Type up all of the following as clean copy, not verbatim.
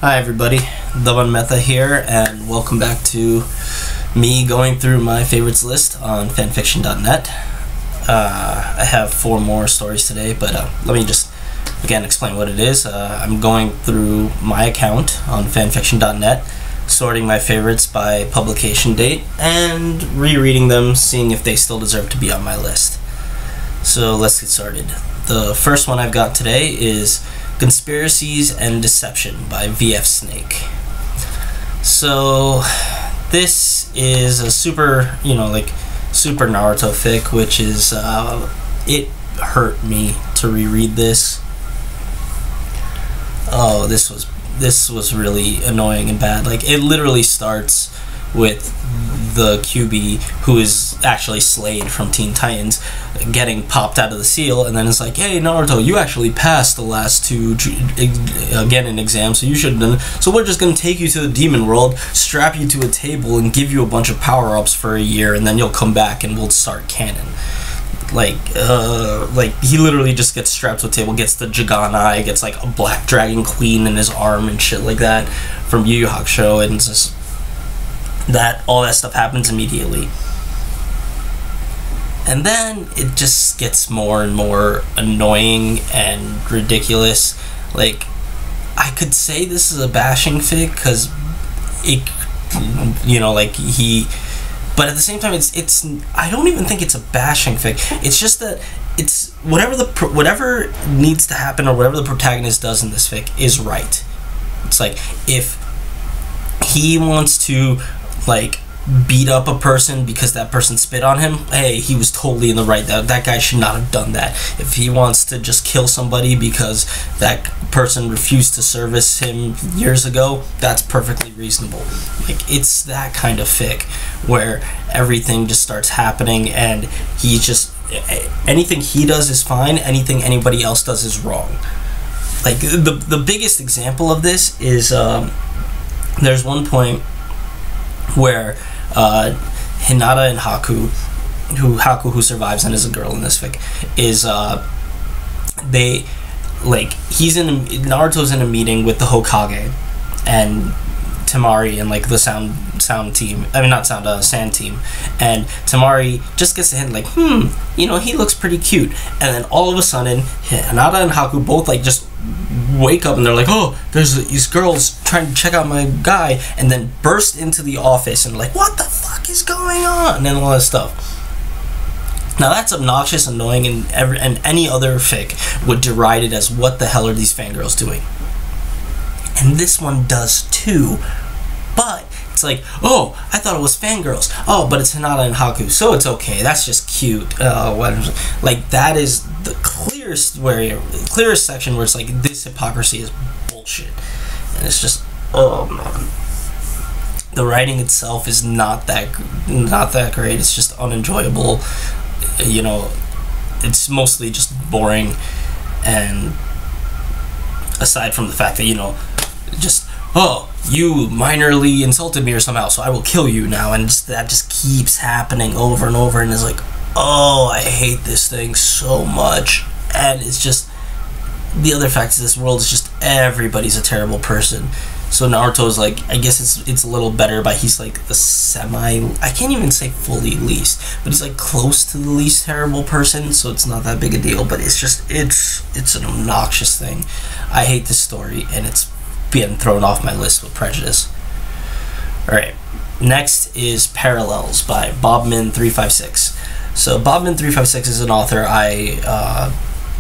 Hi everybody, Dumbledore here, and welcome back to me going through my favorites list on fanfiction.net. I have 4 more stories today, but let me just again explain what it is. I'm going through my account on fanfiction.net, sorting my favorites by publication date, and rereading them, seeing if they still deserve to be on my list. So let's get started. The first one I've got today is Conspiracies and Deception by VFSNAKE. So this is a super Naruto fic, which is it hurt me to reread this. Oh, this was really annoying and bad. Like, it literally starts with the QB, who is actually Slade from Teen Titans, getting popped out of the seal, and then it's like, hey Naruto, you actually passed the last 2 Genin exams, so you should so we're just gonna take you to the demon world, strap you to a table, and give you a bunch of power-ups for a year, and then you'll come back and we'll start canon. Like he literally just gets strapped to a table, gets the Jagan Eye, gets like a black dragon queen in his arm and shit like that from Yu Yu Hakusho, and it's just all that stuff happens immediately. And then it just gets more and more annoying and ridiculous. Like, I could say this is a bashing fic because it, but at the same time, it's I don't even think it's a bashing fic. It's just that it's whatever needs to happen or whatever the protagonist does in this fic is right. It's like, if he wants to beat up a person because that person spit on him, hey, he was totally in the right. That guy should not have done that. If he wants to just kill somebody because that person refused to service him years ago, that's perfectly reasonable. Like, it's that kind of fic where everything just starts happening and he just, anything he does is fine, anything anybody else does is wrong. Like, the biggest example of this is there's one point where Hinata and Haku, who survives and is a girl in this fic, is Naruto's in a meeting with the Hokage and Temari and the sound team. I mean, not sound, sand team. And Temari just gets a hint he looks pretty cute. And then all of a sudden, Hinata and Haku both just wake up and they're like, oh, there's these girls trying to check out my guy, and then burst into the office and what the fuck is going on, and all that stuff. Now that's obnoxious, annoying, and any other fic would deride it as, what the hell are these fangirls doing? And this one does too, but it's like, oh, I thought it was fangirls. Oh, but it's Hinata and Haku, so it's okay. That's just cute. That is the clearest section where it's like, this hypocrisy is bullshit, and it's just, oh man. The writing itself is not that great. It's just unenjoyable. It's mostly just boring, and aside from the fact that just, oh, you minorly insulted me or somehow, so I will kill you now, and that just keeps happening over and over, and it's like, oh, I hate this thing so much. And it's just, the other fact is, this world is just, everybody's a terrible person. So Naruto's I guess it's a little better, but he's the semi, I can't even say fully least, but he's close to the least terrible person, so it's not that big a deal. But it's just, it's an obnoxious thing. I hate this story, and it's being thrown off my list with prejudice. Alright, next is Parallels by Bobman356. So Bobman356 is an author. I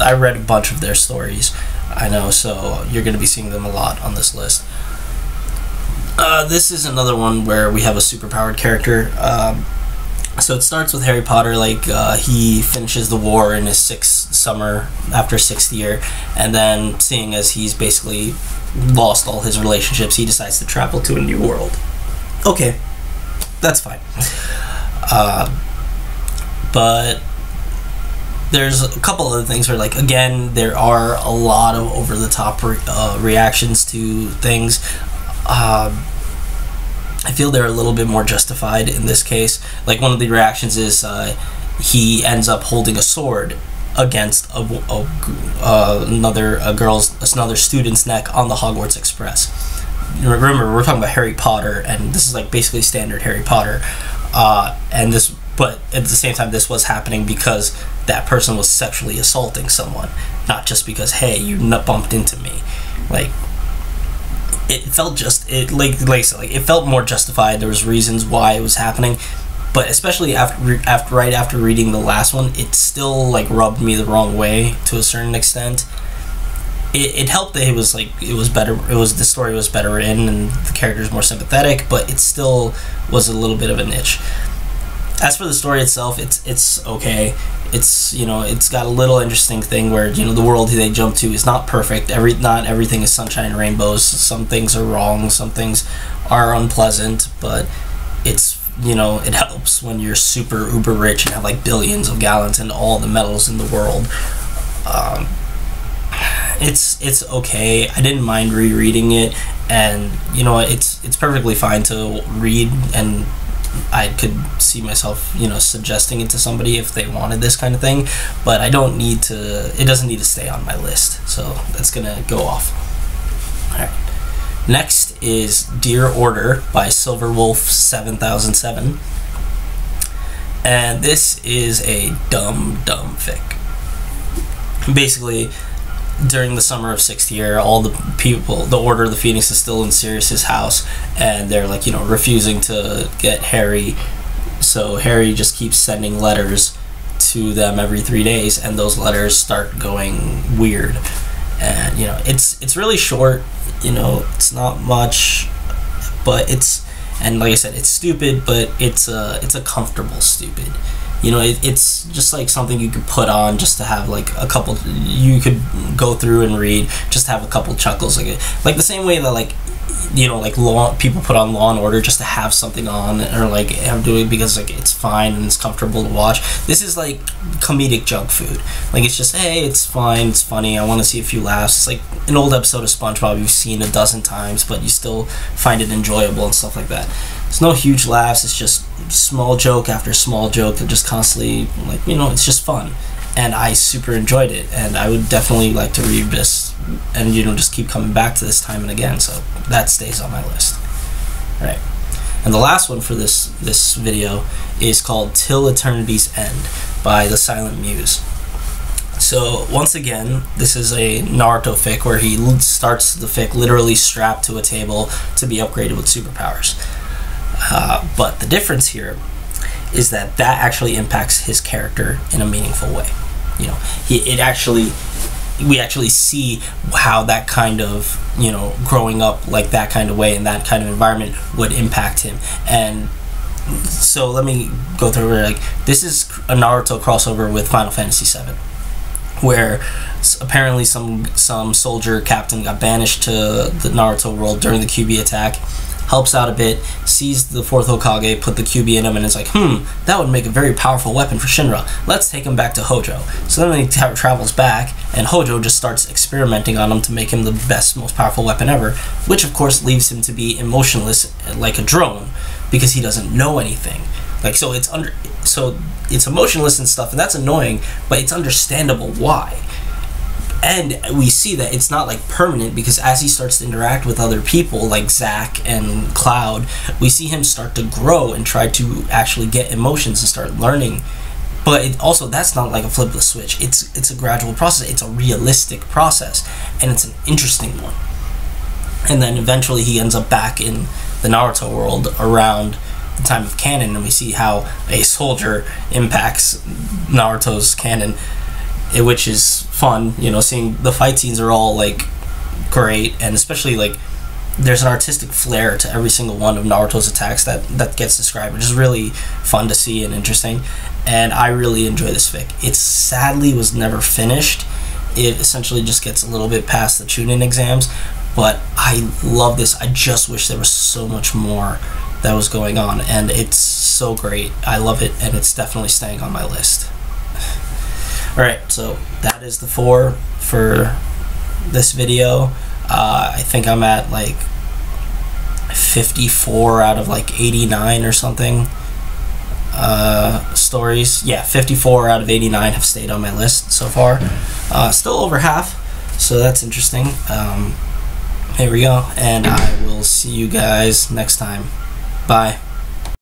read a bunch of their stories, I know, so you're going to be seeing them a lot on this list. This is another one where we have a superpowered character. So it starts with Harry Potter, he finishes the war in his 6th summer after 6th year, and then seeing as he's basically lost all his relationships, he decides to travel to a new world. Okay, that's fine. But there's a couple other things where, again, there are a lot of over-the-top reactions to things. I feel they're a little bit more justified in this case. One of the reactions is he ends up holding a sword against another student's neck on the Hogwarts Express. remember we're talking about Harry Potter, and this is like basically standard Harry Potter, and this, but at the same time this was happening because that person was sexually assaulting someone, not just because, hey, you bumped into me. Like, it felt it felt more justified. There was reasons why it was happening, but especially right after reading the last one, it still like rubbed me the wrong way to a certain extent. It helped that the story was better written and the characters more sympathetic, but it still was a little bit of a niche. As for the story itself, it's okay. It's, you know, it's got a little interesting thing where, you know, the world they jump to is not perfect. Not everything is sunshine and rainbows. Some things are wrong, some things are unpleasant, but it's, you know, it helps when you're super uber rich and have like billions of gallons and all the metals in the world. It's okay. I didn't mind rereading it, and you know, it's perfectly fine to read, and I could see myself, you know, suggesting it to somebody if they wanted this kind of thing, but it doesn't need to stay on my list, so that's gonna go off. Alright. Next is Dear Order by Silverwolf 7007. And this is a dumb fic. Basically, during the summer of 6th year, all the people, the Order of the Phoenix is still in Sirius's house, and they're like, you know, refusing to get Harry, so Harry just keeps sending letters to them every 3 days, and those letters start going weird. And, you know, it's really short, you know, it's not much, but and like I said, it's stupid, but it's a comfortable stupid. You know, it's just like something you could put on just to have like a couple, you could go through and read, just to have a couple chuckles, like the same way that, like, you know, like people put on Law and Order just to have something on, or like have do it because like it's fine and it's comfortable to watch. This is like comedic junk food. Like, it's just, hey, it's fine, it's funny, I want to see a few laughs. It's like an old episode of SpongeBob you've seen a dozen times, but you still find it enjoyable and stuff like that. There's no huge laughs. It's just small joke after small joke that just constantly, like, you know, it's just fun. And I super enjoyed it, and I would definitely like to read this and, you know, just keep coming back to this time and again, so that stays on my list. All right. And the last one for this video is called Till Eternity's End by The Silent Muse. So once again, this is a Naruto fic where he starts the fic literally strapped to a table to be upgraded with superpowers. But the difference here is that actually impacts his character in a meaningful way. You know, we actually see how that kind of, you know, growing up like that kind of way in that kind of environment would impact him. And so let me go through it. Like, this is a Naruto crossover with Final Fantasy VII, where apparently some soldier captain got banished to the Naruto world during the QB attack, helps out a bit, sees the 4th Hokage, put the QB in him, and is like, that would make a very powerful weapon for Shinra. Let's take him back to Hojo. So then he travels back, and Hojo just starts experimenting on him to make him the best, most powerful weapon ever, which of course leaves him to be emotionless like a drone, because he doesn't know anything. Like, so it's emotionless and stuff, and that's annoying, but it's understandable why. And we see that it's not like permanent, because as he starts to interact with other people like Zack and Cloud, we see him start to grow and try to actually get emotions and start learning. But also, that's not like a flip of the switch. It's a gradual process. It's a realistic process, and it's an interesting one. And then eventually he ends up back in the Naruto world around the time of canon, and we see how a soldier impacts Naruto's canon, which is fun. You know, seeing the fight scenes are all like great, and especially like there's an artistic flair to every single one of Naruto's attacks that gets described, which is really fun to see and interesting. And I really enjoy this fic. It sadly was never finished. It essentially just gets a little bit past the Chunin exams, but I love this. I just wish there was so much more that was going on, and it's so great. I love it, and it's definitely staying on my list. Alright, so that is the 4 for this video. I think I'm at like 54 out of like 89 or something stories. Yeah, 54 out of 89 have stayed on my list so far. Still over half, so that's interesting. Here we go, and I will see you guys next time. Bye.